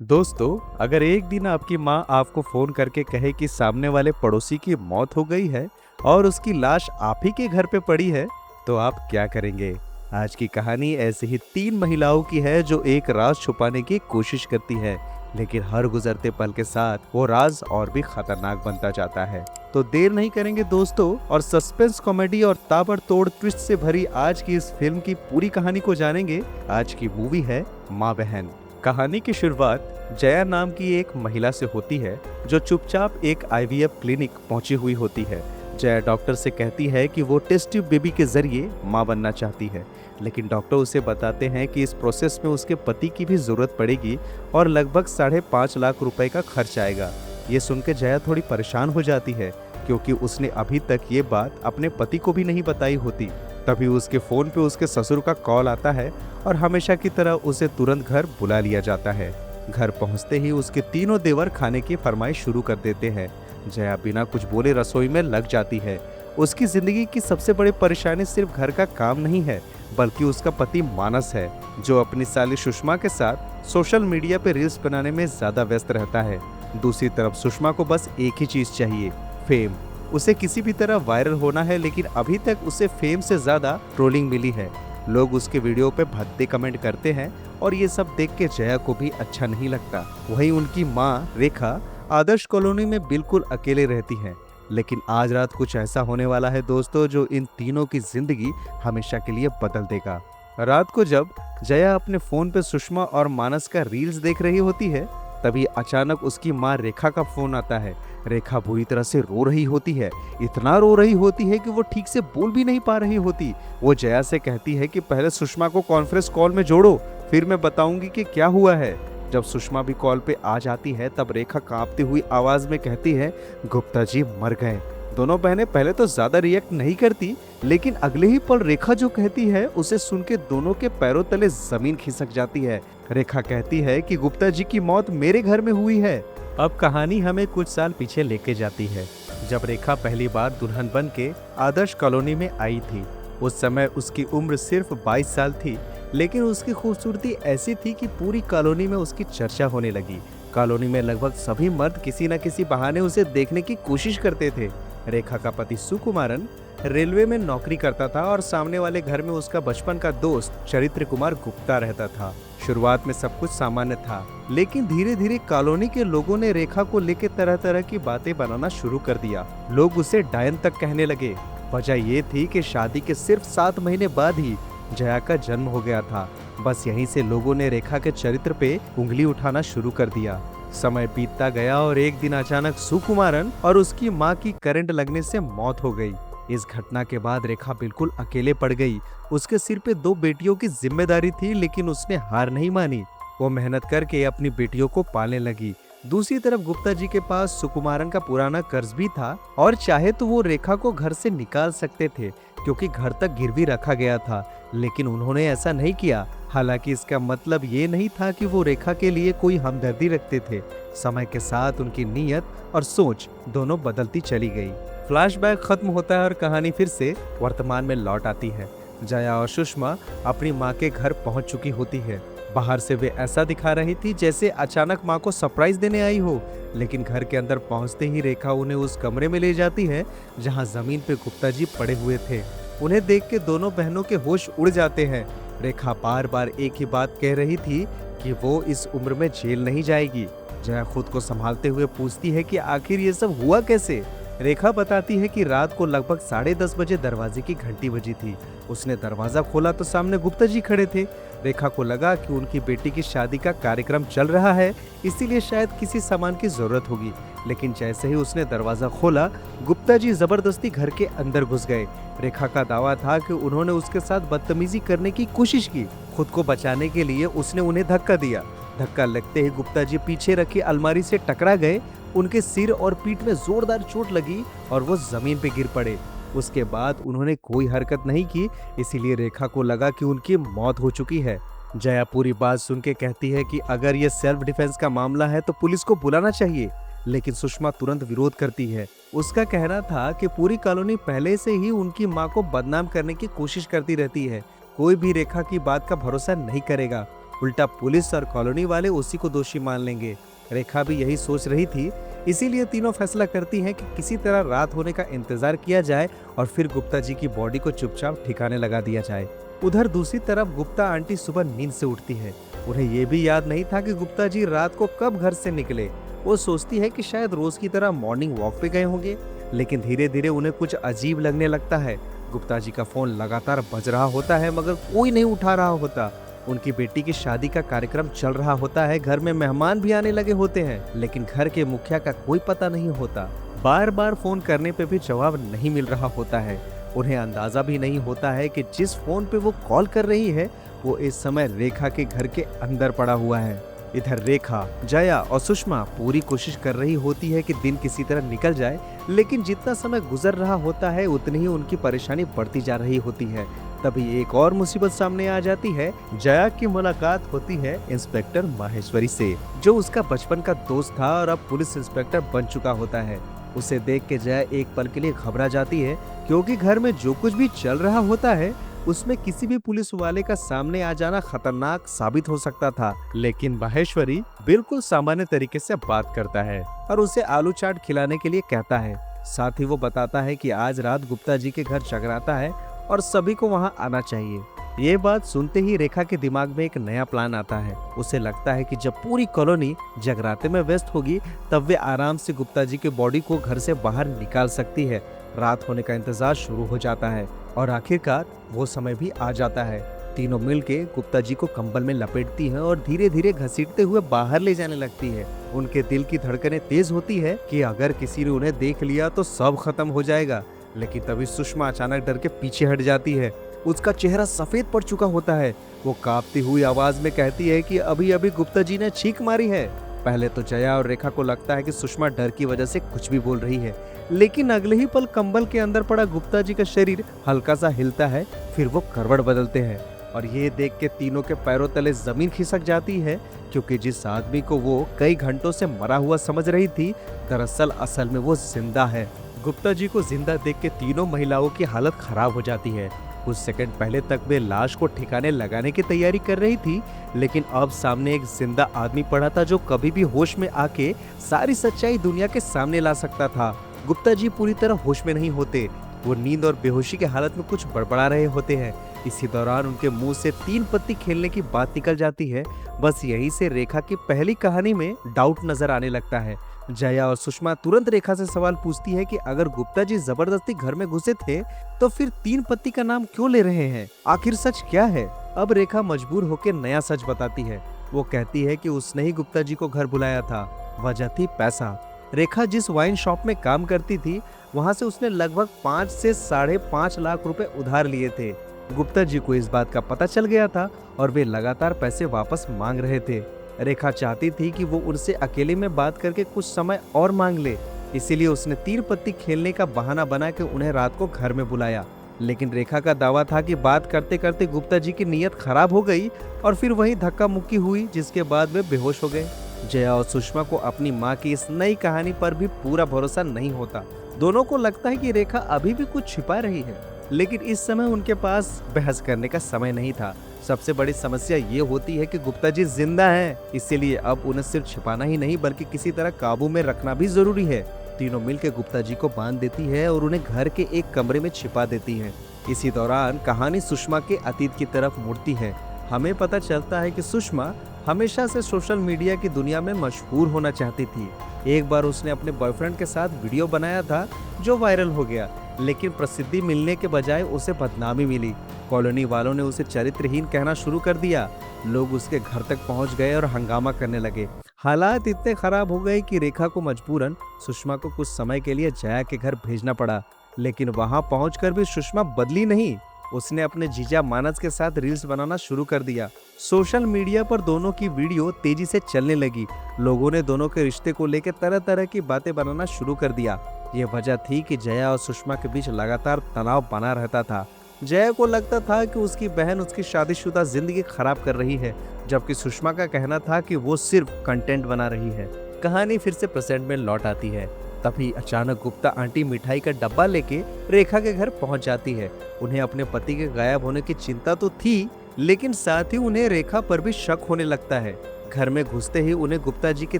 दोस्तों, अगर एक दिन आपकी माँ आपको फोन करके कहे कि सामने वाले पड़ोसी की मौत हो गई है और उसकी लाश आप ही के घर पे पड़ी है, तो आप क्या करेंगे? आज की कहानी ऐसी ही तीन महिलाओं की है जो एक राज छुपाने की कोशिश करती है, लेकिन हर गुजरते पल के साथ वो राज और भी खतरनाक बनता जाता है। तो देर नहीं करेंगे दोस्तों, और सस्पेंस कॉमेडी और ताबड़तोड़ ट्विस्ट से भरी आज की इस फिल्म की पूरी कहानी को जानेंगे। आज की मूवी है माँ बहन। कहानी की शुरुआत जया नाम की एक महिला से होती है जो चुपचाप एक आईवीएफ क्लिनिक पहुंची हुई होती है। जया डॉक्टर से कहती है कि वो टेस्ट ट्यूब बेबी के जरिए मां बनना चाहती है, लेकिन डॉक्टर उसे बताते हैं कि इस प्रोसेस में उसके पति की भी जरूरत पड़ेगी और लगभग 5.5 लाख रुपए का खर्च आएगा। ये सुन के जया थोड़ी परेशान हो जाती है, क्योंकि उसने अभी तक ये बात अपने पति को भी नहीं बताई होती। तभी उसके फोन पे उसके ससुर का कॉल आता है और हमेशा की तरह उसे तुरंत घर बुला लिया जाता है। घर पहुंचते ही उसके तीनों देवर खाने की फरमाइश शुरू कर देते हैं। जया बिना कुछ बोले रसोई में लग जाती है। उसकी जिंदगी की सबसे बड़ी परेशानी सिर्फ घर का काम नहीं है, बल्कि उसका पति मानस है, जो अपनी साली सुषमा के साथ सोशल मीडिया पे रील्स बनाने में ज्यादा व्यस्त रहता है। दूसरी तरफ सुषमा को बस एक ही चीज चाहिए, फेम। उसे किसी भी तरह वायरल होना है, लेकिन अभी तक उसे फेम से ज्यादा ट्रोलिंग मिली है। लोग उसके वीडियो पे भद्दे कमेंट करते हैं और ये सब देख के जया को भी अच्छा नहीं लगता। वहीं उनकी माँ रेखा आदर्श कॉलोनी में बिल्कुल अकेले रहती है, लेकिन आज रात कुछ ऐसा होने वाला है दोस्तों, जो इन तीनों की जिंदगी हमेशा के लिए बदल देगा। रात को जब जया अपने फोन पे सुषमा और मानस का रील्स देख रही होती है, तभी अचानक उसकी माँ रेखा का फोन आता है। रेखा बुरी तरह से रो रही होती है, इतना रो रही होती है कि वो ठीक से बोल भी नहीं पा रही होती। वो जया से कहती है कि पहले सुषमा को कॉन्फ्रेंस कॉल में जोड़ो, फिर मैं बताऊंगी कि क्या हुआ है। जब सुषमा भी कॉल पे आ जाती है, तब रेखा कांपती हुई आवाज में कहती है, गुप्ता जी मर गए। दोनों बहनें पहले तो ज्यादा रिएक्ट नहीं करती, लेकिन अगले ही पल रेखा जो कहती है उसे सुन के दोनों के पैरों तले जमीन खिसक जाती है। रेखा कहती है कि गुप्ता जी की मौत मेरे घर में हुई है। अब कहानी हमें कुछ साल पीछे लेके जाती है, जब रेखा पहली बार दुल्हन बन के आदर्श कॉलोनी में आई थी। उस समय उसकी उम्र सिर्फ 22 साल थी, लेकिन उसकी खूबसूरती ऐसी थी कि पूरी कॉलोनी में उसकी चर्चा होने लगी। कॉलोनी में लगभग सभी मर्द किसी न किसी बहाने उसे देखने की कोशिश करते थे। रेखा का पति सुकुमारन रेलवे में नौकरी करता था और सामने वाले घर में उसका बचपन का दोस्त चरित्र कुमार गुप्ता रहता था। शुरुआत में सब कुछ सामान्य था, लेकिन धीरे धीरे कॉलोनी के लोगों ने रेखा को लेकर तरह तरह की बातें बनाना शुरू कर दिया। लोग उसे डायन तक कहने लगे। वजह ये थी कि शादी के सिर्फ 7 महीने बाद ही जया का जन्म हो गया था। बस यहीं से लोगों ने रेखा के चरित्र पे उंगली उठाना शुरू कर दिया। समय बीतता गया और एक दिन अचानक सुकुमारन और उसकी माँ की करंट लगने से मौत हो गई। इस घटना के बाद रेखा बिल्कुल अकेले पड़ गई। उसके सिर पे 2 बेटियों की जिम्मेदारी थी, लेकिन उसने हार नहीं मानी। वो मेहनत करके अपनी बेटियों को पालने लगी। दूसरी तरफ गुप्ता जी के पास सुकुमारन का पुराना कर्ज भी था, और चाहे तो वो रेखा को घर से निकाल सकते थे, क्योंकि घर तक गिरवी रखा गया था, लेकिन उन्होंने ऐसा नहीं किया। हालांकि इसका मतलब ये नहीं था कि वो रेखा के लिए कोई हमदर्दी रखते थे। समय के साथ उनकी नीयत और सोच दोनों बदलती चली गई। फ्लैशबैक खत्म होता है और कहानी फिर से वर्तमान में लौट आती है। जया और सुषमा अपनी माँ के घर पहुंच चुकी होती है। बाहर से वे ऐसा दिखा रही थी जैसे अचानक माँ को सरप्राइज देने आई हो, लेकिन घर के अंदर पहुंचते ही रेखा उन्हें उस कमरे में ले जाती है जहां जमीन पे गुप्ता जी पड़े हुए थे। उन्हें देख के दोनों बहनों के होश उड़ जाते हैं। रेखा बार बार एक ही बात कह रही थी कि वो इस उम्र में जेल नहीं जाएगी। जया खुद को संभालते हुए पूछती है कि आखिर ये सब हुआ कैसे। रेखा बताती है कि रात को लगभग 10:30 बजे दरवाजे की घंटी बजी थी। उसने दरवाजा खोला तो सामने गुप्ता जी खड़े थे। रेखा को लगा कि उनकी बेटी की शादी का कार्यक्रम चल रहा है, इसीलिए शायद किसी सामान की जरूरत होगी। लेकिन जैसे ही उसने दरवाजा खोला, गुप्ता जी जबरदस्ती घर के अंदर घुस गए। रेखा का दावा था कि उन्होंने उसके साथ बदतमीजी करने की कोशिश की। खुद को बचाने के लिए उसने उन्हें धक्का दिया। धक्का लगते ही गुप्ता जी पीछे रखी अलमारी से टकरा गए। उनके सिर और पीठ में जोरदार चोट लगी और वो जमीन पे गिर पड़े। उसके बाद उन्होंने कोई हरकत नहीं की, इसीलिए रेखा को लगा कि उनकी मौत हो चुकी है। जया पूरी बात सुन के कहती है कि अगर ये सेल्फ डिफेंस का मामला है तो पुलिस को बुलाना चाहिए, लेकिन सुषमा तुरंत विरोध करती है। उसका कहना था कि पूरी कॉलोनी पहले से ही उनकी माँ को बदनाम करने की कोशिश करती रहती है, कोई भी रेखा की बात का भरोसा नहीं करेगा। उल्टा पुलिस और कॉलोनी वाले उसी को दोषी मान लेंगे। रेखा भी यही सोच रही थी, इसीलिए तीनों फैसला करती हैं कि किसी तरह रात होने का इंतजार किया जाए और फिर गुप्ता जी की बॉडी को चुपचाप ठिकाने लगा दिया जाए। उधर दूसरी तरफ गुप्ता आंटी सुबह नींद से उठती है। उन्हें ये भी याद नहीं था कि गुप्ता जी रात को कब घर से निकले। वो सोचती है कि शायद रोज की तरह मॉर्निंग वॉक पे गए होंगे, लेकिन धीरे धीरे उन्हें कुछ अजीब लगने लगता है। गुप्ता जी का फोन लगातार बज रहा होता है मगर कोई नहीं उठा रहा होता। उनकी बेटी की शादी का कार्यक्रम चल रहा होता है, घर में मेहमान भी आने लगे होते हैं, लेकिन घर के मुखिया का कोई पता नहीं होता। बार बार फोन करने पे भी जवाब नहीं मिल रहा होता है। उन्हें अंदाजा भी नहीं होता है कि जिस फोन पे वो कॉल कर रही है वो इस समय रेखा के घर के अंदर पड़ा हुआ है। इधर रेखा, जया और सुषमा पूरी कोशिश कर रही होती है कि दिन किसी तरह निकल जाए, लेकिन जितना समय गुजर रहा होता है उतनी ही उनकी परेशानी बढ़ती जा रही होती है। तभी एक और मुसीबत सामने आ जाती है। जया की मुलाकात होती है इंस्पेक्टर माहेश्वरी से, जो उसका बचपन का दोस्त था और अब पुलिस इंस्पेक्टर बन चुका होता है। उसे देख के जया एक पल के लिए घबरा जाती है, क्योंकि घर में जो कुछ भी चल रहा होता है उसमें किसी भी पुलिस वाले का सामने आ जाना खतरनाक साबित हो सकता था। लेकिन माहेश्वरी बिल्कुल सामान्य तरीके से बात करता है और उसे आलू चाट खिलाने के लिए कहता है। साथ ही वो बताता है कि आज रात गुप्ता जी के घर जगराता है और सभी को वहां आना चाहिए। ये बात सुनते ही रेखा के दिमाग में एक नया प्लान आता है। उसे लगता है कि जब पूरी कॉलोनी जगराते में व्यस्त होगी तब वे आराम से गुप्ता जी की बॉडी को घर से बाहर निकाल सकती है। रात होने का इंतजार शुरू हो जाता है और आखिरकार वो समय भी आ जाता है। तीनों मिलके गुप्ता जी को कंबल में लपेटती हैं और धीरे धीरे घसीटते हुए बाहर ले जाने लगती है। उनके दिल की धड़कनें तेज होती है कि अगर किसी ने उन्हें देख लिया तो सब खत्म हो जाएगा। लेकिन तभी सुषमा अचानक डर के पीछे हट जाती है। उसका चेहरा सफेद पड़ चुका होता है। वो कांपती हुई आवाज में कहती है कि अभी अभी गुप्ता जी ने छींक मारी है। पहले तो जया और रेखा को लगता है कि सुषमा डर की वजह से कुछ भी बोल रही है, लेकिन अगले ही पल कंबल के अंदर पड़ा गुप्ता जी का शरीर हल्का सा हिलता है। फिर वो करवट बदलते हैं और ये देख के तीनों के पैरों तले जमीन खिसक जाती है, क्योंकि जिस आदमी को वो कई घंटों से मरा हुआ समझ रही थी, दरअसल असल में वो जिंदा है। गुप्ता जी को जिंदा देख के तीनों महिलाओं की हालत खराब हो जाती है। कुछ सेकंड पहले तक वे लाश को ठिकाने लगाने की तैयारी कर रही थी, लेकिन अब सामने एक जिंदा आदमी पड़ा था जो कभी भी होश में आके सारी सच्चाई दुनिया के सामने ला सकता था। गुप्ता जी पूरी तरह होश में नहीं होते। वो नींद और बेहोशी की हालत में कुछ बड़बड़ा रहे होते हैं। इसी दौरान उनके मुंह से 3 पत्ती खेलने की बात निकल जाती है। बस यहीं से रेखा की पहली कहानी में डाउट नजर आने लगता है। जया और सुषमा तुरंत रेखा से सवाल पूछती है कि अगर गुप्ता जी जबरदस्ती घर में घुसे थे तो फिर 3 पत्ती का नाम क्यों ले रहे हैं? आखिर सच क्या है? अब रेखा मजबूर होकर नया सच बताती है। वो कहती है कि उसने ही गुप्ता जी को घर बुलाया था। वजह थी पैसा। रेखा जिस वाइन शॉप में काम करती थी वहां से उसने लगभग 5 से 5.5 लाख रुपए उधार लिए थे। गुप्ता जी को इस बात का पता चल गया था और वे लगातार पैसे वापस मांग रहे थे। रेखा चाहती थी कि वो उनसे अकेले में बात करके कुछ समय और मांग ले, इसीलिए उसने 3 पत्ती खेलने का बहाना बना के उन्हें रात को घर में बुलाया। लेकिन रेखा का दावा था कि बात करते करते गुप्ता जी की नीयत खराब हो गई और फिर वही धक्का मुक्की हुई, जिसके बाद वे बेहोश हो गए। जया और सुषमा को अपनी माँ की इस नई कहानी पर भी पूरा भरोसा नहीं होता। दोनों को लगता है कि रेखा अभी भी कुछ छिपा रही है, लेकिन इस समय उनके पास बहस करने का समय नहीं था। सबसे बड़ी समस्या ये होती है कि गुप्ता जी जिंदा हैं, इसीलिए अब उन्हें सिर्फ छिपाना ही नहीं बल्कि किसी तरह काबू में रखना भी जरूरी है। तीनों मिलकर गुप्ता जी को बांध देती है और उन्हें घर के एक कमरे में छिपा देती है। इसी दौरान कहानी सुषमा के अतीत की तरफ मुड़ती है। हमें पता चलता है कि सुषमा हमेशा से सोशल मीडिया की दुनिया में मशहूर होना चाहती थी। एक बार उसने अपने बॉयफ्रेंड के साथ वीडियो बनाया था जो वायरल हो गया, लेकिन प्रसिद्धि मिलने के बजाय उसे बदनामी मिली। कॉलोनी वालों ने उसे चरित्रहीन कहना शुरू कर दिया। लोग उसके घर तक पहुंच गए और हंगामा करने लगे। हालात इतने खराब हो गए कि रेखा को मजबूरन सुषमा को कुछ समय के लिए जया के घर भेजना पड़ा, लेकिन वहां पहुंचकर भी सुषमा बदली नहीं। उसने अपने जीजा मानस के साथ रील्स बनाना शुरू कर दिया। सोशल मीडिया पर दोनों की वीडियो तेजी से चलने लगी। लोगों ने दोनों के रिश्ते को लेकर तरह तरह की बातें बनाना शुरू कर दिया। ये वजह थी कि जया और सुषमा के बीच लगातार तनाव बना रहता था। जया को लगता था कि उसकी बहन उसकी शादीशुदा जिंदगी खराब कर रही है, जबकि सुषमा का कहना था कि वो सिर्फ कंटेंट बना रही है। कहानी फिर से प्रेजेंट में लौट आती है। तभी अचानक गुप्ता आंटी मिठाई का डब्बा लेके रेखा के घर पहुंच जाती है। उन्हें अपने पति के गायब होने की चिंता तो थी, लेकिन साथ ही उन्हें रेखा पर भी शक होने लगता है। घर में घुसते ही उन्हें गुप्ता जी के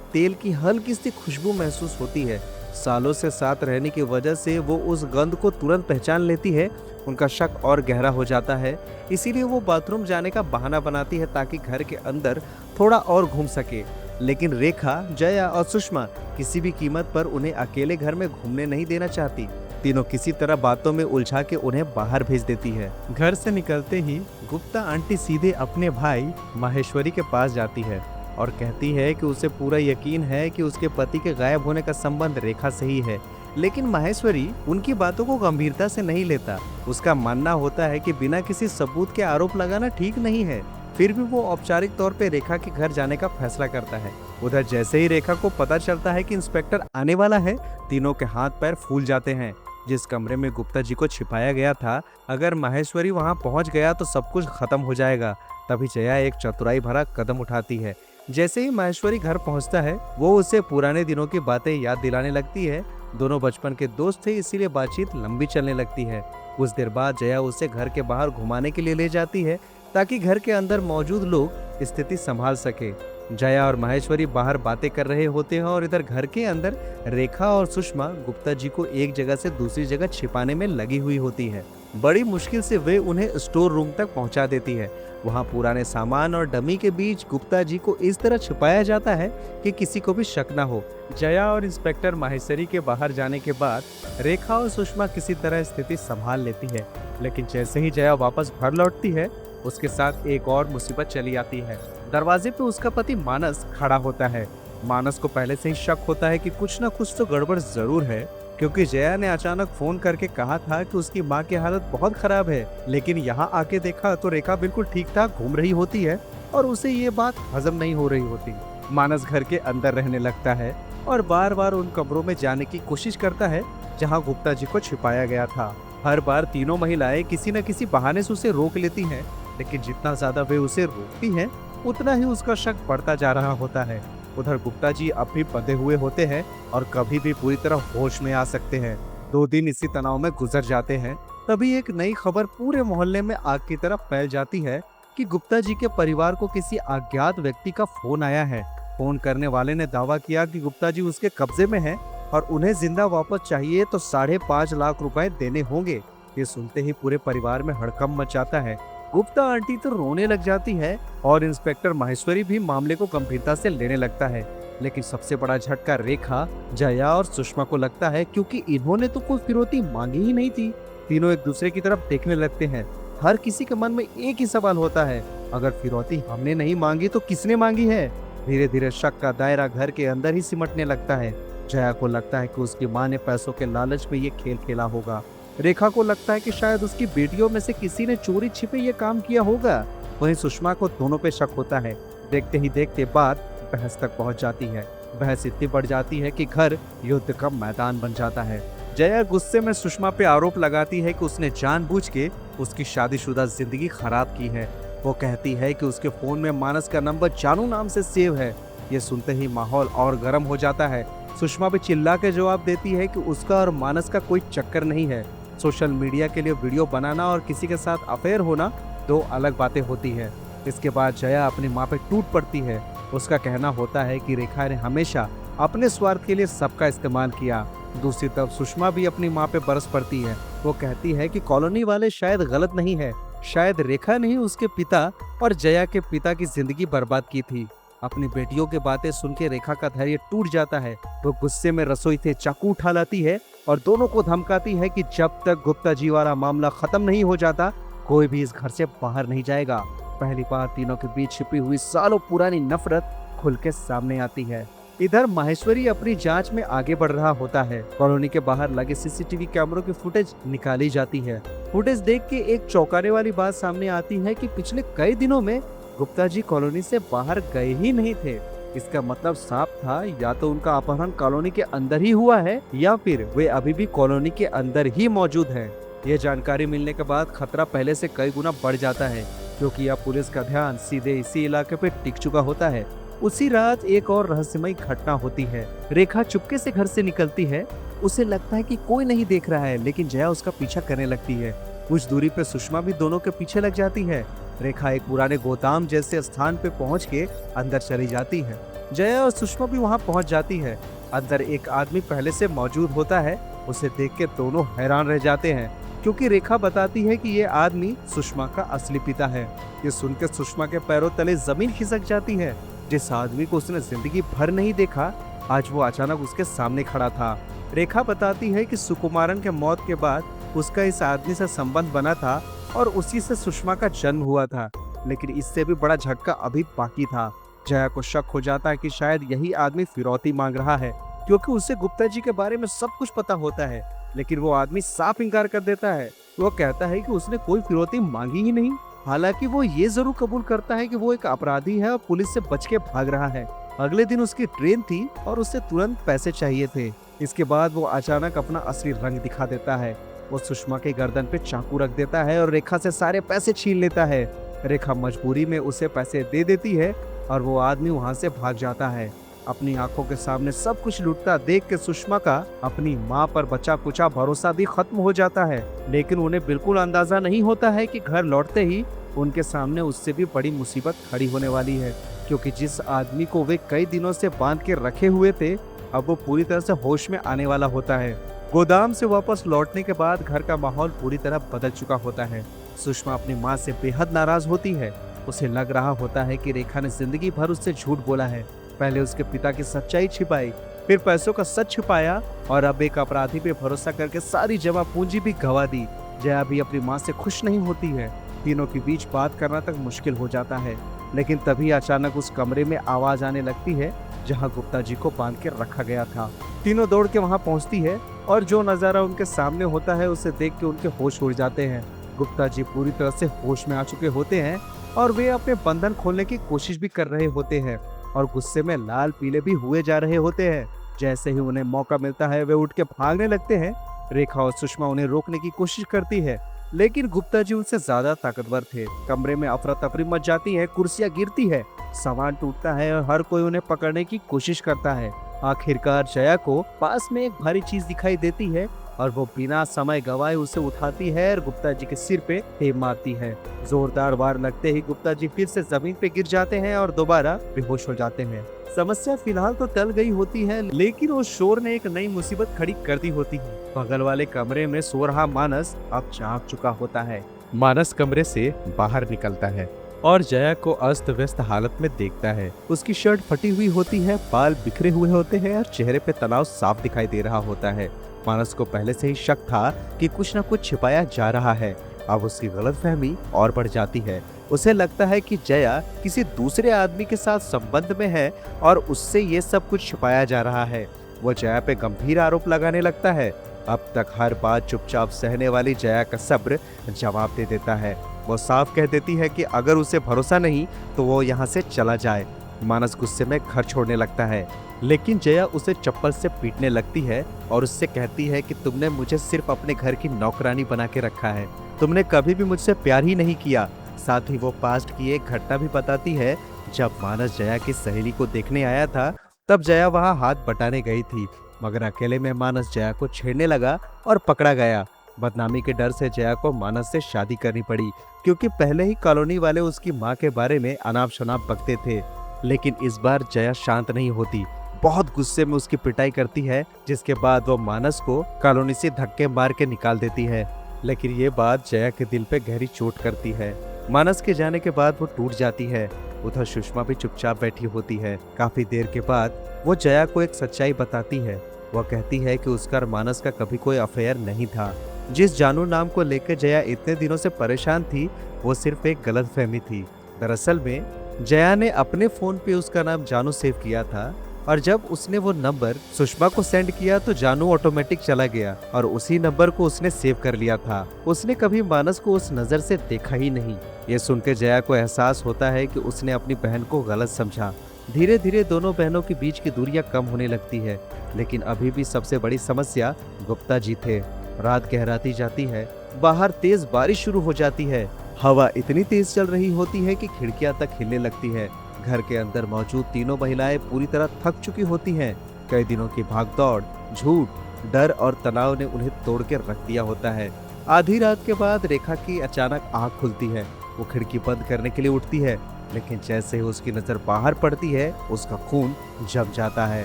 तेल की हल्की सी खुशबू महसूस होती है। सालों से साथ रहने की वजह से वो उस गंध को तुरंत पहचान लेती है। उनका शक और गहरा हो जाता है, इसीलिए वो बाथरूम जाने का बहाना बनाती है ताकि घर के अंदर थोड़ा और घूम सके। लेकिन रेखा, जया और सुषमा किसी भी कीमत पर उन्हें अकेले घर में घूमने नहीं देना चाहती। तीनों किसी तरह बातों में उलझा के उन्हें बाहर भेज देती है। घर से निकलते ही गुप्ता आंटी सीधे अपने भाई माहेश्वरी के पास जाती है और कहती है कि उसे पूरा यकीन है कि उसके पति के गायब होने का संबंध रेखा से ही है। लेकिन माहेश्वरी उनकी बातों को गंभीरता से नहीं लेता। उसका मानना होता है कि बिना किसी सबूत के आरोप लगाना ठीक नहीं है। फिर भी वो औपचारिक तौर पे रेखा के घर जाने का फैसला करता है। उधर जैसे ही रेखा को पता चलता है कि इंस्पेक्टर आने वाला है, तीनों के हाथ पैर फूल जाते हैं। जिस कमरे में गुप्ता जी को छिपाया गया था, अगर माहेश्वरी वहां पहुंच गया तो सब कुछ खत्म हो जाएगा। तभी जया एक चतुराई भरा कदम उठाती है। जैसे ही माहेश्वरी घर पहुंचता है, वो उसे पुराने दिनों की बातें याद दिलाने लगती है। दोनों बचपन के दोस्त थे, इसीलिए बातचीत लंबी चलने लगती है। कुछ देर बाद जया उसे घर के बाहर घुमाने के लिए ले जाती है ताकि घर के अंदर मौजूद लोग स्थिति संभाल सके। जया और माहेश्वरी बाहर बातें कर रहे होते हैं और इधर घर के अंदर रेखा और सुषमा गुप्ता जी को एक जगह से दूसरी जगह छिपाने में लगी हुई होती है। बड़ी मुश्किल से वे उन्हें स्टोर रूम तक पहुंचा देती है। वहां पुराने सामान और डमी के बीच गुप्ता जी को इस तरह छिपाया जाता है कि किसी को भी शक न हो। जया और इंस्पेक्टर माहेश्वरी के बाहर जाने के बाद रेखा और सुषमा किसी तरह स्थिति संभाल लेती है। लेकिन जैसे ही जया वापस घर लौटती है, उसके साथ एक और मुसीबत चली आती है। दरवाजे पे उसका पति मानस खड़ा होता है। मानस को पहले से ही शक होता है कि कुछ न कुछ तो गड़बड़ जरूर है, क्योंकि जया ने अचानक फोन करके कहा था कि उसकी माँ की हालत बहुत खराब है। लेकिन यहाँ आके देखा तो रेखा बिल्कुल ठीक ठाक घूम रही होती है और उसे ये बात हजम नहीं हो रही होती। मानस घर के अंदर रहने लगता है और बार बार उन कमरों में जाने की कोशिश करता है जहाँ गुप्ता जी को छिपाया गया था। हर बार तीनों महिलाएं किसी न किसी बहाने से उसे रोक लेती हैं, लेकिन जितना ज्यादा वे उसे रोकती हैं, उतना ही उसका शक बढ़ता जा रहा होता है। उधर गुप्ता जी अब भी बंधे हुए होते हैं और कभी भी पूरी तरह होश में आ सकते हैं। 2 दिन इसी तनाव में गुजर जाते हैं। तभी एक नई खबर पूरे मोहल्ले में आग की तरह फैल जाती है कि गुप्ता जी के परिवार को किसी अज्ञात व्यक्ति का फोन आया है। फोन करने वाले ने दावा किया कि गुप्ता जी उसके कब्जे में है और उन्हें जिंदा वापस चाहिए तो 5.5 लाख रुपए देने होंगे। ये सुनते ही पूरे परिवार में हड़कंप मच जाता है। गुप्ता आंटी तो रोने लग जाती है और इंस्पेक्टर माहेश्वरी भी मामले को गंभीरता से लेने लगता है। लेकिन सबसे बड़ा झटका रेखा, जया और सुषमा को लगता है, क्योंकि इन्होंने तो कोई फिरौती मांगी ही नहीं थी। तीनों एक दूसरे की तरफ देखने लगते हैं। हर किसी के मन में एक ही सवाल होता है, अगर फिरौती हमने नहीं मांगी तो किसने मांगी है। धीरे धीरे शक का दायरा घर के अंदर ही सिमटने लगता है। जया को लगता है कि उसकी माँ ने पैसों के लालच में ये खेल खेला होगा। रेखा को लगता है कि शायद उसकी बेटियों में से किसी ने चोरी छिपे ये काम किया होगा। वहीं सुषमा को दोनों पे शक होता है। देखते ही देखते बात बहस तक पहुंच जाती है। बहस इतनी बढ़ जाती है कि घर युद्ध का मैदान बन जाता है। जया गुस्से में सुषमा पे आरोप लगाती है कि उसने जानबूझ के उसकी शादीशुदा जिंदगी खराब की है। वो कहती है कि उसके फोन में मानस का नंबर जानू नाम से सेव है। ये सुनते ही माहौल और गर्म हो जाता है। सुषमा भी चिल्ला के जवाब देती है कि उसका और मानस का कोई चक्कर नहीं है। सोशल मीडिया के लिए वीडियो बनाना और किसी के साथ अफेयर होना 2 अलग बातें होती है। इसके बाद जया अपनी माँ पे टूट पड़ती है। उसका कहना होता है कि रेखा ने हमेशा अपने स्वार्थ के लिए सबका इस्तेमाल किया। दूसरी तरफ सुषमा भी अपनी माँ पे बरस पड़ती है। वो कहती है कि कॉलोनी वाले शायद गलत नहीं है, शायद रेखा ने ही उसके पिता और जया के पिता की जिंदगी बर्बाद की थी। अपनी बेटियों की बातें सुन के रेखा का धैर्य टूट जाता है। वो गुस्से में रसोई से चाकू उठा लाती है और दोनों को धमकाती है कि जब तक गुप्ता जी वाला मामला खत्म नहीं हो जाता, कोई भी इस घर से बाहर नहीं जाएगा। पहली बार तीनों के बीच छिपी हुई सालों पुरानी नफरत खुल के सामने आती है। इधर माहेश्वरी अपनी जांच में आगे बढ़ रहा होता है। कॉलोनी के बाहर लगे सीसीटीवी कैमरों की फुटेज निकाली जाती है। फुटेज देख के एक चौंकाने वाली बात सामने आती है कि पिछले कई दिनों में गुप्ता जी कॉलोनी से बाहर गए ही नहीं थे। इसका मतलब साफ था, या तो उनका अपहरण कॉलोनी के अंदर ही हुआ है या फिर वे अभी भी कॉलोनी के अंदर ही मौजूद हैं। ये जानकारी मिलने के बाद खतरा पहले से कई गुना बढ़ जाता है, क्योंकि अब पुलिस का ध्यान सीधे इसी इलाके पे टिक चुका होता है। उसी रात एक और रहस्यमयी घटना होती है। रेखा चुपके से घर से निकलती है। उसे लगता है कि कोई नहीं देख रहा है, लेकिन जया उसका पीछा करने लगती है। कुछ दूरी पे सुषमा भी दोनों के पीछे लग जाती है। रेखा एक पुराने गोदाम जैसे स्थान पे पहुंच के अंदर चली जाती है। जया और सुषमा भी वहां पहुंच जाती है। अंदर एक आदमी पहले से मौजूद होता है। उसे देख के दोनों हैरान रह जाते हैं, क्योंकि रेखा बताती है कि ये आदमी सुषमा का असली पिता है। ये सुनकर सुषमा के पैरों तले जमीन खिसक जाती है। जिस आदमी को उसने जिंदगी भर नहीं देखा, आज वो अचानक उसके सामने खड़ा था। रेखा बताती है कि सुकुमारन के मौत के बाद उसका इस आदमी से संबंध बना था और उसी से सुषमा का जन्म हुआ था। लेकिन इससे भी बड़ा झटका अभी बाकी था। जया को शक हो जाता है कि शायद यही आदमी फिरौती मांग रहा है, क्योंकि उसे गुप्ता जी के बारे में सब कुछ पता होता है। लेकिन वो आदमी साफ इंकार कर देता है। वो कहता है कि उसने कोई फिरौती मांगी ही नहीं। हालांकि वो ये जरूर कबूल करता है कि वो एक अपराधी है और पुलिस से बच के भाग रहा है। अगले दिन उसकी ट्रेन थी और उसे तुरंत पैसे चाहिए थे। इसके बाद वो अचानक अपना असली रंग दिखा देता है। वो सुषमा के गर्दन पे चाकू रख देता है और रेखा से सारे पैसे छीन लेता है। रेखा मजबूरी में उसे पैसे दे देती है और वो आदमी वहाँ से भाग जाता है। अपनी आंखों के सामने सब कुछ लूटता देख के सुषमा का अपनी माँ पर बचा कुचा भरोसा भी खत्म हो जाता है। लेकिन उन्हें बिल्कुल अंदाजा नहीं होता है कि घर लौटते ही उनके सामने उससे भी बड़ी मुसीबत खड़ी होने वाली है, क्योंकि जिस आदमी को वे कई दिनों से बांध के रखे हुए थे, अब वो पूरी तरह से होश में आने वाला होता है। गोदाम से वापस लौटने के बाद घर का माहौल पूरी तरह बदल चुका होता है। सुषमा अपनी माँ से बेहद नाराज होती है। उसे लग रहा होता है कि रेखा ने जिंदगी भर उससे झूठ बोला है। पहले उसके पिता की सच्चाई छिपाई, फिर पैसों का सच छिपाया और अब एक अपराधी पे भरोसा करके सारी जमा पूंजी भी गवा दी। जया भी अपनी माँ से खुश नहीं होती है। तीनों के बीच बात करना तक मुश्किल हो जाता है। लेकिन तभी अचानक उस कमरे में आवाज आने लगती है जहाँ गुप्ता जी को बांध के रखा गया था। तीनों दौड़ के वहाँ पहुँचती है और जो नजारा उनके सामने होता है उसे देख के उनके होश उड़ जाते हैं। गुप्ता जी पूरी तरह से होश में आ चुके होते हैं और वे अपने बंधन खोलने की कोशिश भी कर रहे होते हैं और गुस्से में लाल पीले भी हुए जा रहे होते हैं। जैसे ही उन्हें मौका मिलता है वे उठ के भागने लगते हैं। रेखा और सुषमा उन्हें रोकने की कोशिश करती है, लेकिन गुप्ता जी उनसे ज्यादा ताकतवर थे। कमरे में अफरा तफरी मच जाती है, कुर्सियां गिरती है, सामान टूटता है और हर कोई उन्हें पकड़ने की कोशिश करता है। आखिरकार जया को पास में एक भारी चीज दिखाई देती है और वो बिना समय गवाए उसे उठाती है और गुप्ता जी के सिर पे टेप मारती है। जोरदार वार लगते ही गुप्ता जी फिर से जमीन पे गिर जाते हैं और दोबारा बेहोश हो जाते हैं। समस्या फिलहाल तो टल गई होती है, लेकिन उस शोर ने एक नई मुसीबत खड़ी कर दी होती है। बगल वाले कमरे में सो रहा मानस अब जाग चुका होता है। मानस कमरे से बाहर निकलता है और जया को अस्त व्यस्त हालत में देखता है। उसकी शर्ट फटी हुई होती है, बाल बिखरे हुए होते हैं और चेहरे पे तनाव साफ दिखाई दे रहा होता है। मानस को पहले से ही शक था कि कुछ न कुछ छिपाया जा रहा है। अब उसकी गलतफहमी और बढ़ जाती है। उसे लगता है कि जया किसी दूसरे आदमी के साथ संबंध में है और उससे ये सब कुछ छिपाया जा रहा है। वो जया पे गंभीर आरोप लगाने लगता है। अब तक हर बात चुपचाप सहने वाली जया का सब्र जवाब दे देता है। वो साफ कह देती है कि अगर उसे भरोसा नहीं तो वो यहाँ से चला जाए। मानस गुस्से में घर छोड़ने लगता है, लेकिन जया उसे चप्पल से पीटने लगती है और उससे कहती है कि तुमने मुझे सिर्फ अपने घर की नौकरानी बना के रखा है, तुमने कभी भी मुझसे प्यार ही नहीं किया। साथ ही वो पास्ट की एक घटना भी बताती है। जब मानस जया की सहेली को देखने आया था तब जया वहाँ हाथ बटाने गई थी, मगर अकेले में मानस जया को छेड़ने लगा और पकड़ा गया। बदनामी के डर से जया को मानस से शादी करनी पड़ी, क्योंकि पहले ही कॉलोनी वाले उसकी माँ के बारे में अनाप शनाप बकते थे। लेकिन इस बार जया शांत नहीं होती, बहुत गुस्से में उसकी पिटाई करती है, जिसके बाद वो मानस को कॉलोनी से धक्के मार के निकाल देती है। लेकिन ये बात जया के दिल पे गहरी चोट करती है। मानस के जाने के बाद वो टूट जाती है। उधर सुषमा भी चुपचाप बैठी होती है। काफी देर के बाद वो जया को एक सच्चाई बताती है। वो कहती है कि उसका और मानस का कभी कोई अफेयर नहीं था। जिस जानू नाम को लेकर जया इतने दिनों से परेशान थी वो सिर्फ एक गलतफहमी थी। दरअसल में जया ने अपने फोन पे उसका नाम जानू सेव किया था और जब उसने वो नंबर सुषमा को सेंड किया तो जानू ऑटोमेटिक चला गया और उसी नंबर को उसने सेव कर लिया था। उसने कभी मानस को उस नजर से देखा ही नहीं। ये सुनकर जया को एहसास होता है कि उसने अपनी बहन को गलत समझा। धीरे धीरे दोनों बहनों के बीच की दूरियां कम होने लगती है, लेकिन अभी भी सबसे बड़ी समस्या गुप्ता जी थे। रात गहराती जाती है, बाहर तेज बारिश शुरू हो जाती है। हवा इतनी तेज चल रही होती है कि खिड़कियां तक हिलने लगती है। घर के अंदर मौजूद तीनों महिलाएं पूरी तरह थक चुकी होती हैं। कई दिनों की भागदौड़, झूठ, डर और तनाव ने उन्हें तोड़ के रख दिया होता है। आधी रात के बाद रेखा की अचानक आंख खुलती है। वो खिड़की बंद करने के लिए उठती है, लेकिन जैसे ही उसकी नजर बाहर पड़ती है उसका खून जम जाता है।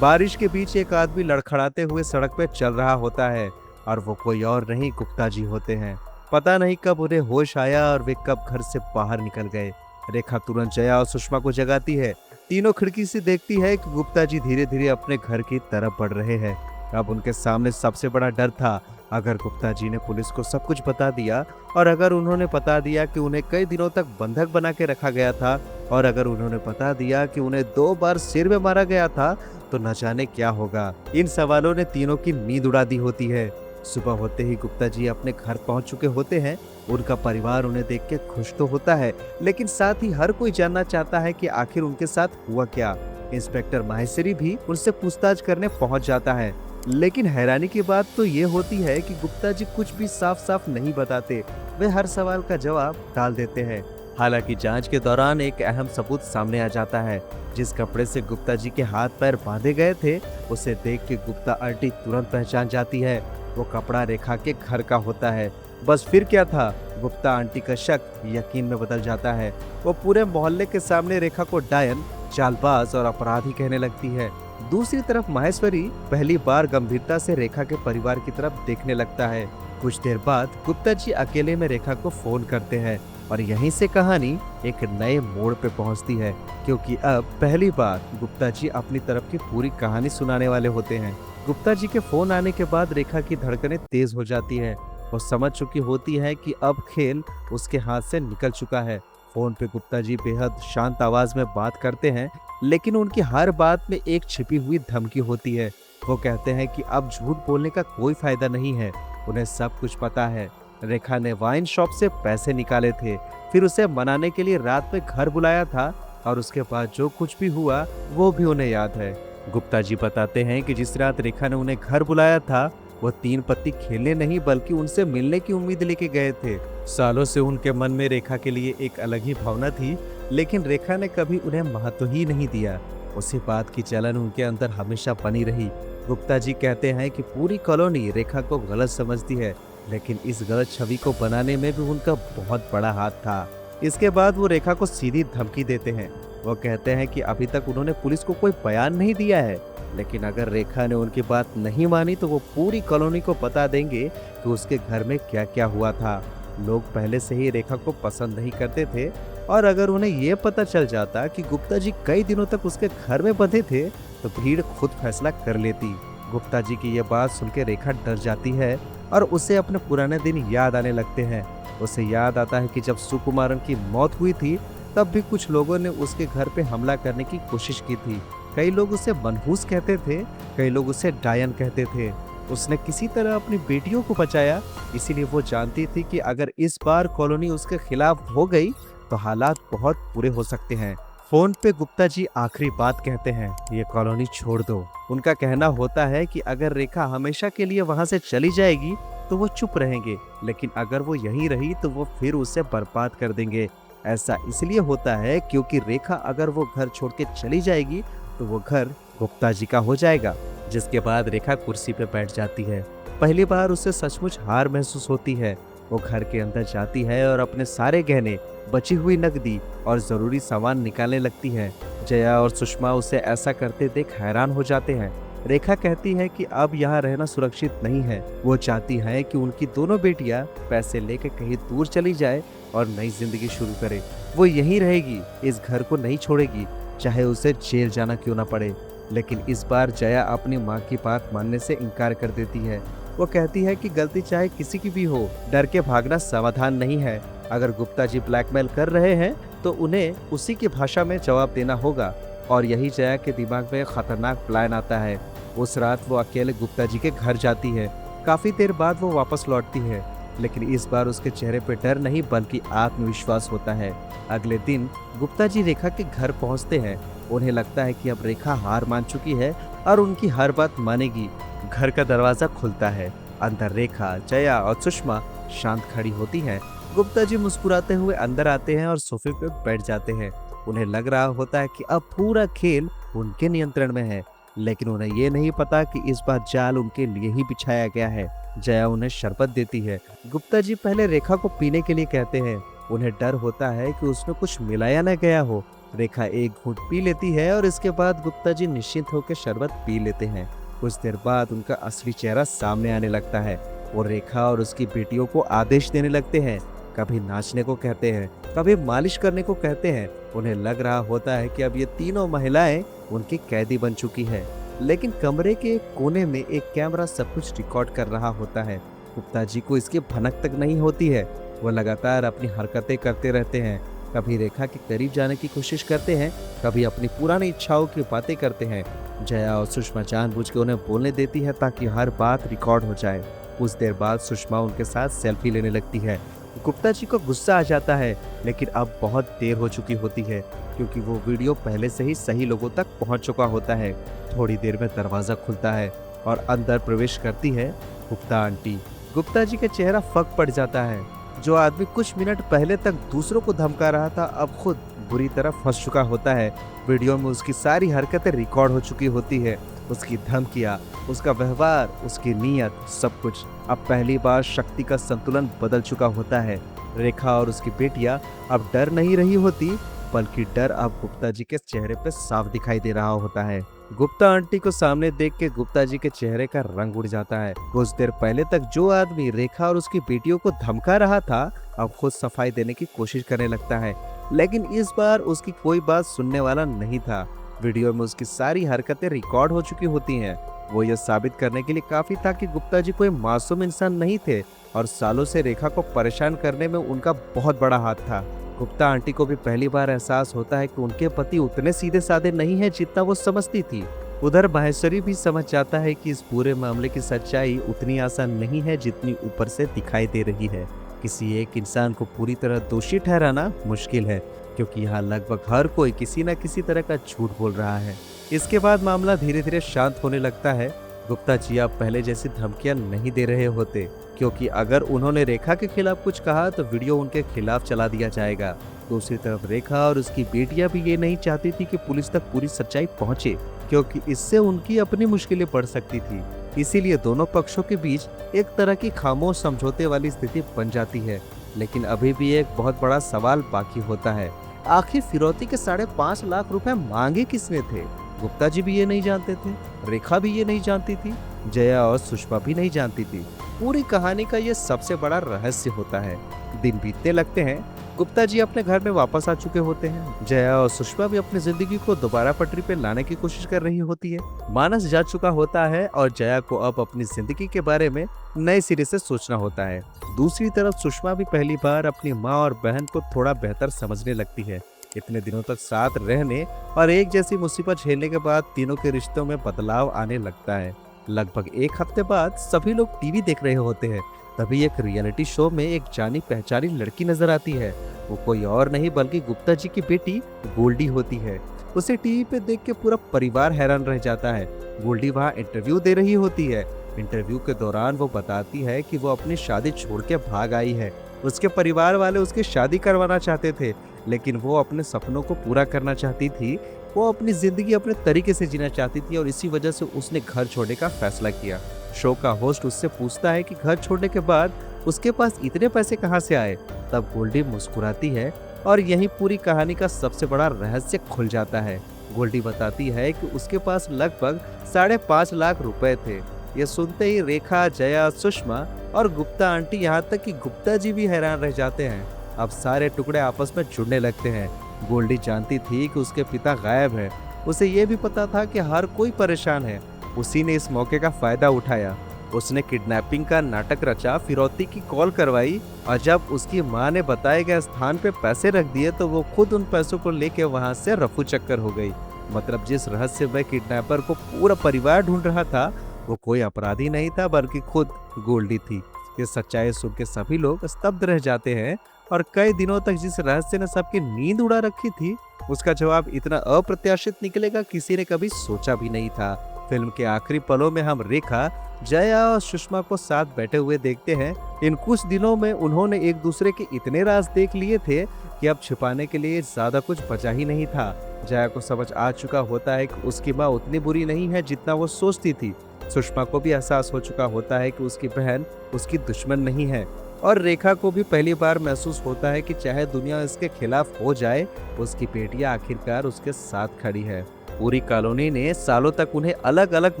बारिश के बीच एक आदमी लड़खड़ाते हुए सड़क पे चल रहा होता है और वो कोई और नहीं गुप्ता जी होते हैं। पता नहीं कब उन्हें होश आया और वे कब घर से बाहर निकल गए। रेखा तुरंत जया और सुषमा को जगाती है। तीनों खिड़की से देखती है कि गुप्ता जी धीरे धीरे अपने घर की तरफ बढ़ रहे हैं। अब उनके सामने सबसे बड़ा डर था, अगर गुप्ता जी ने पुलिस को सब कुछ बता दिया और अगर उन्होंने बता दिया कि उन्हें कई दिनों तक बंधक बना के रखा गया था और अगर उन्होंने बता दिया कि उन्हें 2 बार सिर में मारा गया था, तो न जाने क्या होगा। इन सवालों ने तीनों की नींद उड़ा दी होती है। सुबह होते ही गुप्ता जी अपने घर पहुंच चुके होते हैं। उनका परिवार उन्हें देख के खुश तो होता है, लेकिन साथ ही हर कोई जानना चाहता है कि आखिर उनके साथ हुआ क्या। इंस्पेक्टर माहेश्वरी भी उनसे पूछताछ करने पहुंच जाता है, लेकिन हैरानी की बात तो ये होती है कि गुप्ता जी कुछ भी साफ साफ नहीं बताते। वे हर सवाल का जवाब टाल देते हैं। हालांकि जांच के दौरान एक अहम सबूत सामने आ जाता है। जिस कपड़े से गुप्ता जी के हाथ पैर बांधे गए थे, उसे देख के गुप्ता आंटी तुरंत पहचान जाती है। वो कपड़ा रेखा के घर का होता है। बस फिर क्या था, गुप्ता आंटी का शक यकीन में बदल जाता है। वो पूरे मोहल्ले के सामने रेखा को डायन, चालबाज और अपराधी कहने लगती है। दूसरी तरफ माहेश्वरी पहली बार गंभीरता से रेखा के परिवार की तरफ देखने लगता है। कुछ देर बाद गुप्ता जी अकेले में रेखा को फोन करते हैं और यहीं से कहानी एक नए मोड़ पे पहुंचती है, क्योंकि अब पहली बार गुप्ता जी अपनी तरफ की पूरी कहानी सुनाने वाले होते हैं। गुप्ता जी के फोन आने के बाद रेखा की धड़कनें तेज हो जाती है। वो समझ चुकी होती है कि अब खेल उसके हाथ से निकल चुका है। फोन पे गुप्ता जी बेहद शांत आवाज में बात करते हैं, लेकिन उनकी हर बात में एक छिपी हुई धमकी होती है। वो कहते हैं कि अब झूठ बोलने का कोई फायदा नहीं है, उन्हें सब कुछ पता है। रेखा ने वाइन शॉप से पैसे निकाले थे, फिर उसे मनाने के लिए रात में घर बुलाया था और उसके बाद जो कुछ भी हुआ वो भी उन्हें याद है। गुप्ता जी बताते हैं कि जिस रात रेखा ने उन्हें घर बुलाया था, वो 3 पत्ती खेलने नहीं बल्कि उनसे मिलने की उम्मीद लेके गए थे। सालों से उनके मन में रेखा के लिए एक अलग ही भावना थी, लेकिन रेखा ने कभी उन्हें महत्व ही नहीं दिया। उसी बात की जलन उनके अंदर हमेशा बनी रही। गुप्ता जी कहते हैं कि पूरी कॉलोनी रेखा को गलत समझती है, लेकिन इस गलत छवि को बनाने में भी उनका बहुत बड़ा हाथ था। इसके बाद वो रेखा को सीधी धमकी देते हैं। वो कहते हैं कि अभी तक उन्होंने पुलिस को कोई बयान नहीं दिया है, लेकिन अगर रेखा ने उनकी बात नहीं मानी तो वो पूरी कॉलोनी को बता देंगे कि उसके घर में क्या क्या हुआ था। लोग पहले से ही रेखा को पसंद नहीं करते थे और अगर उन्हें ये पता चल जाता कि गुप्ता जी कई दिनों तक उसके घर में बंधे थे, तो भीड़ खुद फैसला कर लेती। गुप्ता जी की ये बात सुन के रेखा डर जाती है और उसे अपने पुराने दिन याद आने लगते हैं। उसे याद आता है कि जब सुकुमारन की मौत हुई थी, तब भी कुछ लोगों ने उसके घर पे हमला करने की कोशिश की थी। कई लोग उसे मनहूस कहते थे, कई लोग उसे डायन कहते थे। उसने किसी तरह अपनी बेटियों को बचाया, इसीलिए वो जानती थी कि अगर इस बार कॉलोनी उसके खिलाफ हो गई तो हालात बहुत बुरे हो सकते हैं। फोन पे गुप्ता जी आखिरी बात कहते हैं, ये कॉलोनी छोड़ दो। उनका कहना होता है कि अगर रेखा हमेशा के लिए वहां से चली जाएगी तो वो चुप रहेंगे, लेकिन अगर वो यहीं रही तो वो फिर उसे बर्बाद कर देंगे। ऐसा इसलिए होता है क्योंकि रेखा अगर वो घर छोड़ के चली जाएगी तो वो घर गुप्ता जी का हो जाएगा। जिसके बाद रेखा कुर्सी पे बैठ जाती है। पहली बार उसे सचमुच हार महसूस होती है। वो घर के अंदर जाती है और अपने सारे गहने, बची हुई नकदी और जरूरी सामान निकालने लगती है। जया और सुषमा उसे ऐसा करते देख हैरान हो जाते हैं। रेखा कहती है कि अब यहाँ रहना सुरक्षित नहीं है। वो चाहती है कि उनकी दोनों बेटियां पैसे लेकर कहीं दूर चली जाए और नई जिंदगी शुरू करे। वो यहीं रहेगी, इस घर को नहीं छोड़ेगी, चाहे उसे जेल जाना क्यों ना पड़े। लेकिन इस बार जया अपनी माँ की बात मानने से इनकार कर देती है। वो कहती है कि गलती चाहे किसी की भी हो, डर के भागना समाधान नहीं है। अगर गुप्ता जी ब्लैकमेल कर रहे हैं तो उन्हें उसी की भाषा में जवाब देना होगा। और यही जया के दिमाग में खतरनाक प्लान आता है। उस रात वो अकेले गुप्ता जी के घर जाती है। काफी देर बाद वो वापस लौटती है, लेकिन इस बार उसके चेहरे पे डर नहीं बल्कि आत्मविश्वास होता है। अगले दिन गुप्ता जी रेखा के घर पहुंचते हैं। उन्हें लगता है कि अब रेखा हार मान चुकी है और उनकी हर बात मानेगी। घर का दरवाजा खुलता है। अंदर रेखा, जया और सुषमा शांत खड़ी होती हैं। गुप्ता जी मुस्कुराते हुए अंदर आते हैं और सोफे पे बैठ जाते हैं। उन्हें लग रहा होता है कि अब पूरा खेल उनके नियंत्रण में है, लेकिन उन्हें ये नहीं पता कि इस बार जाल उनके लिए ही बिछाया गया है। जया उन्हें शरबत देती है। गुप्ता जी पहले रेखा को पीने के लिए कहते हैं, उन्हें डर होता है कि उसमें कुछ मिलाया न गया हो। रेखा एक घूंट पी लेती है और इसके बाद गुप्ता जी निश्चिंत होकर शरबत पी लेते हैं। कुछ देर बाद उनका असली चेहरा सामने आने लगता है। वो रेखा और उसकी बेटियों को आदेश देने लगते हैं। कभी नाचने को कहते हैं, कभी मालिश करने को कहते हैं। उन्हें लग रहा होता है कि अब ये तीनों महिलाएं उनकी कैदी बन चुकी है। लेकिन कमरे के एक कोने में एक कैमरा सब कुछ रिकॉर्ड कर रहा होता है। गुप्ता जी को इसकी भनक तक नहीं होती है। वो लगातार अपनी हरकतें करते रहते हैं। कभी रेखा के करीब जाने की कोशिश करते हैं, कभी अपनी पुरानी इच्छाओं की बातें करते हैं। जया और सुषमा जानबूझ के उन्हें बोलने देती है ताकि हर बात रिकॉर्ड हो जाए। कुछ देर बाद सुषमा उनके साथ सेल्फी लेने लगती है। गुप्ता जी को गुस्सा आ जाता है, लेकिन अब बहुत देर हो चुकी होती है क्योंकि वो वीडियो पहले से ही सही लोगों तक पहुंच चुका होता है। थोड़ी देर में दरवाजा खुलता है और अंदर प्रवेश करती है गुप्ता आंटी। गुप्ता जी का चेहरा फक पड़ जाता है। जो आदमी कुछ मिनट पहले तक दूसरों को धमका रहा था अब खुद बुरी तरह फंस चुका होता है। वीडियो में उसकी सारी हरकतें रिकॉर्ड हो चुकी होती है। उसकी धमकियां, उसका व्यवहार, उसकी नीयत, सब कुछ। अब पहली बार शक्ति का संतुलन बदल चुका होता है। रेखा और उसकी बेटियां अब डर नहीं रही होती, बल्कि डर अब गुप्ता जी के चेहरे पे साफ दिखाई दे रहा होता है। गुप्ता आंटी को सामने देख के गुप्ता जी के चेहरे का रंग उड़ जाता है। कुछ देर पहले तक जो आदमी रेखा और उसकी बेटियों को धमका रहा था अब खुद सफाई देने की कोशिश करने लगता है, लेकिन इस बार उसकी कोई बात सुनने वाला नहीं था। वीडियो में उसकी सारी हरकतें रिकॉर्ड हो चुकी होती हैं। वो ये साबित करने के लिए काफी था कि गुप्ता जी कोई मासूम इंसान नहीं थे और सालों से रेखा को परेशान करने में उनका बहुत बड़ा हाथ था। गुप्ता आंटी को भी पहली बार एहसास होता है कि उनके पति उतने सीधे साधे नहीं है जितना वो समझती थी। उधर माहेश्वरी भी समझ जाता है कि इस पूरे मामले की सच्चाई उतनी आसान नहीं है जितनी ऊपर से दिखाई दे रही है। किसी एक इंसान को पूरी तरह दोषी ठहराना मुश्किल है क्योंकि यहाँ लगभग हर कोई किसी न किसी तरह का झूठ बोल रहा है। इसके बाद मामला धीरे धीरे शांत होने लगता है। गुप्ता जी अब पहले जैसी धमकियां नहीं दे रहे होते क्योंकि अगर उन्होंने रेखा के खिलाफ कुछ कहा तो वीडियो उनके खिलाफ चला दिया जाएगा। दूसरी तरफ रेखा और उसकी बेटियां भी ये नहीं चाहती थी कि पुलिस तक पूरी सच्चाई पहुंचे क्योंकि इससे उनकी अपनी मुश्किलें बढ़ सकती थी। इसीलिए दोनों पक्षों के बीच एक तरह की खामोश समझौते वाली स्थिति बन जाती है। लेकिन अभी भी एक बहुत बड़ा सवाल बाकी होता है, आखिर फिरौती के 5.5 लाख रुपए मांगे किसने थे? गुप्ता जी भी ये नहीं जानते थे, रेखा भी ये नहीं जानती थी, जया और सुषमा भी नहीं जानती थी। पूरी कहानी का ये सबसे बड़ा रहस्य होता है। दिन बीतने लगते हैं। गुप्ता जी अपने घर में वापस आ चुके होते हैं। जया और सुषमा भी अपनी जिंदगी को दोबारा पटरी पे लाने की कोशिश कर रही होती है। मानस जा चुका होता है और जया को अब अपनी जिंदगी के बारे में नए सिरे से सोचना होता है। दूसरी तरफ सुषमा भी पहली बार अपनी माँ और बहन को थोड़ा बेहतर समझने लगती है। इतने दिनों तक साथ रहने और एक जैसी मुसीबत झेलने के बाद तीनों के रिश्तों में बदलाव आने लगता है। लगभग एक हफ्ते बाद सभी लोग टीवी देख रहे होते हैं। तभी एक रियलिटी शो में एक जानी पहचानी लड़की नजर आती है। वो कोई और नहीं बल्कि गुप्ता जी की बेटी गोल्डी होती है। उसे टीवी पे देख के पूरा परिवार हैरान रह जाता है। गोल्डी वहाँ इंटरव्यू दे रही होती है। इंटरव्यू के दौरान वो बताती है कि वो अपनी शादी छोड़ के भाग आई है। उसके परिवार वाले उसकी शादी करवाना चाहते थे, लेकिन वो अपने सपनों को पूरा करना चाहती थी। वो अपनी जिंदगी अपने तरीके से जीना चाहती थी और इसी वजह से उसने घर छोड़ने का फैसला किया। शो का होस्ट उससे पूछता है कि घर छोड़ने के बाद उसके पास इतने पैसे कहाँ से आए? तब गोल्डी मुस्कुराती है और यही पूरी कहानी का सबसे बड़ा रहस्य खुल जाता है। गोल्डी बताती है कि उसके पास लगभग 5.5 लाख रुपए थे। ये सुनते ही रेखा, जया, सुषमा और गुप्ता आंटी, यहाँ तक कि गुप्ता जी भी हैरान रह जाते हैं। अब सारे टुकड़े आपस में जुड़ने लगते हैं। गोल्डी जानती थी कि उसके पिता गायब है। उसे ये भी पता था कि हर कोई परेशान है। उसी ने इस मौके का फायदा उठाया। उसने किडनैपिंग का नाटक रचा, फिरौती की कॉल करवाई और जब उसकी मां ने बताए गए स्थान पे पैसे रख दिए तो वो खुद उन पैसों को लेके वहां से रफू चक्कर हो गई। मतलब जिस रहस्यमय किडनैपर को पूरा परिवार ढूंढ रहा था वो कोई अपराधी नहीं था बल्कि खुद गोल्डी थी। ये सच्चाई सुन के सभी लोग स्तब्ध रह जाते हैं और कई दिनों तक जिस रहस्य ने सबकी नींद उड़ा रखी थी उसका जवाब इतना अप्रत्याशित निकलेगा किसी ने कभी सोचा भी नहीं था। फिल्म के आखिरी पलों में हम रेखा, जया और सुषमा को साथ बैठे हुए देखते हैं। इन कुछ दिनों में उन्होंने एक दूसरे के इतने राज देख लिए थे कि अब छिपाने के लिए ज्यादा कुछ बचा ही नहीं था। जया को समझ आ चुका होता है कि उसकी माँ उतनी बुरी नहीं है जितना वो सोचती थी। सुषमा को भी एहसास हो चुका होता है कि उसकी बहन उसकी दुश्मन नहीं है। और रेखा को भी पहली बार महसूस होता है कि चाहे दुनिया इसके खिलाफ हो जाए, उसकी बेटियां आखिरकार उसके साथ खड़ी है। पूरी कॉलोनी ने सालों तक उन्हें अलग अलग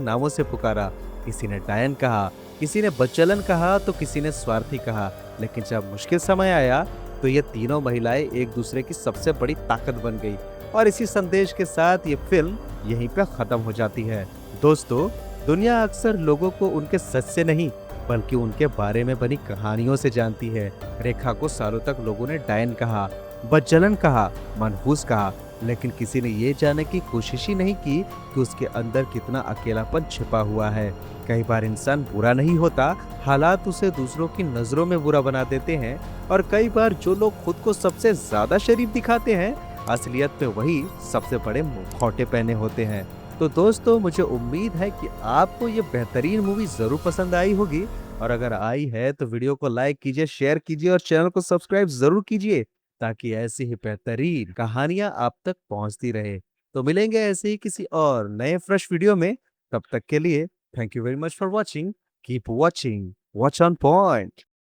नामों से पुकारा। किसी ने डायन कहा, किसी ने बच्चलन कहा, तो किसी ने स्वार्थी कहा। लेकिन जब मुश्किल समय आया तो ये तीनों महिलाएं एक दूसरे की सबसे बड़ी ताकत बन गई। और इसी संदेश के साथ ये फिल्म यहीं पे खत्म हो जाती है। दोस्तों, दुनिया अक्सर लोगों को उनके सच से नहीं, बल्कि उनके बारे में बनी कहानियों से जानती है। रेखा को सालों तक लोगों ने डायन कहा, बदचलन कहा, मनहूस कहा, लेकिन किसी ने ये जानने की कोशिश ही नहीं की कि उसके अंदर कितना अकेलापन छिपा हुआ है। कई बार इंसान बुरा नहीं होता, हालात उसे दूसरों की नजरों में बुरा बना देते हैं। और कई बार जो लोग खुद को सबसे ज्यादा शरीफ दिखाते हैं, असलियत में वही सबसे बड़े मुखौटे पहने होते हैं। तो दोस्तों, मुझे उम्मीद है कि आपको ये बेहतरीन मूवी जरूर पसंद आई होगी। और अगर आई है तो वीडियो को लाइक कीजिए, शेयर कीजिए और चैनल को सब्सक्राइब जरूर कीजिए, ताकि ऐसी ही बेहतरीन कहानियां आप तक पहुंचती रहे। तो मिलेंगे ऐसे ही किसी और नए फ्रेश वीडियो में। तब तक के लिए thank you very much for watching. Keep watching, watch on point.